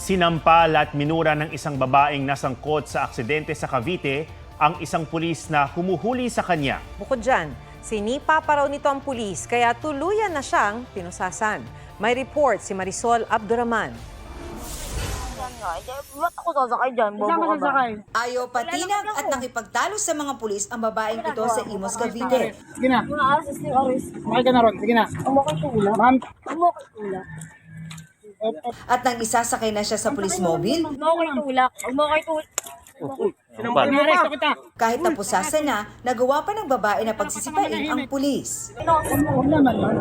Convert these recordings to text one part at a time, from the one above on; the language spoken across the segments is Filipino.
Sinampal at minura ng isang babaeng nasangkot sa aksidente sa Cavite ang isang pulis na humuhuli sa kanya. Bukod dyan, sinipa pa raw nito ang pulis kaya tuluyan na siyang pinusasan. May report si Marisol Abduraman. Ba't ako sasakay dyan? Bobo ka ba? Ayaw patinag at nakipagtalo sa mga pulis ang babaeng ito sa Imus, Cavite. Sige na. Mga asis ni Aris. Makay ka na ron. Sige na. Umakay tula. Ma'am. Umakay tula. At nang isasakay na siya sa police mobile, Umakay tula. Umakay tula. Pinaresto kita. kahit napusasan na, nagawa pa ng babae na pagsisipain ang pulis. Huwag naman, ma'am.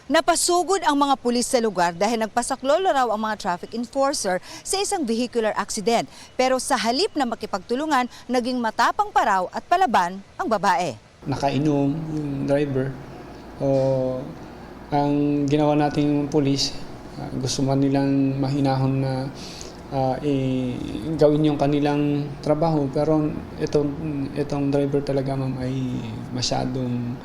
Napasugod ang mga pulis sa lugar dahil nagpasaklolo raw ang mga traffic enforcer sa isang vehicular accident. Pero sa halip na makipagtulungan, naging matapang pa raw at palaban ang babae. Nakainom yung driver. O ang ginawa nating pulis, gusto man nilang mahinahon na gawin yung kanilang trabaho, pero itong driver talaga, ma'am, ay masyadong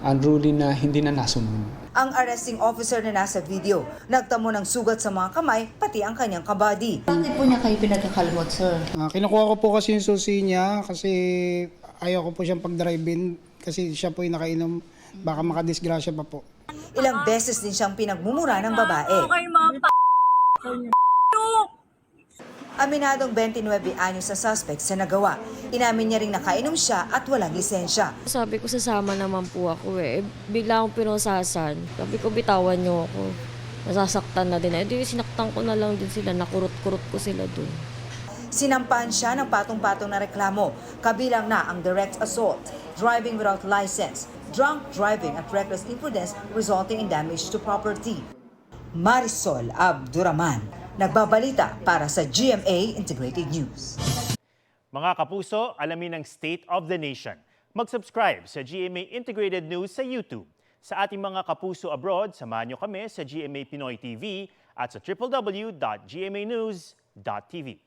unruly na hindi na nasunod. Ang arresting officer na nasa video, nagtamo ng sugat sa mga kamay, pati ang kanyang kabady. Bakit po niya kayo pinagkakalmot, sir? Kinukuha ko po kasi yung susi niya kasi ayaw ko po siyang pag-drive-in kasi siya po yung nakainom. Baka makadisgrasya pa po. Ilang beses din siyang pinagmumura ng babae. Okay, mga Aminadong 29 anyos sa suspect sa nagawa. Inamin niya ring nakainom siya at walang lisensya. Sabi ko, sasama naman po ako eh. Bigla akong pinusasan. Sabi ko, bitawan niyo ako. Nasasaktan na din. Di sinaktan ko na lang din sila. Nakurot-kurot ko sila dun. Sinampahan siya ng patong-patong na reklamo. Kabilang na ang direct assault, driving without license, drunk driving at reckless imprudence resulting in damage to property. Marisol Abduraman, nagbabalita para sa GMA Integrated News. Mga kapuso, alamin ang State of the Nation. Mag-subscribe sa GMA Integrated News sa YouTube. Sa ating mga kapuso abroad, samahan nyo kami sa GMA Pinoy TV at sa www.gmanews.tv.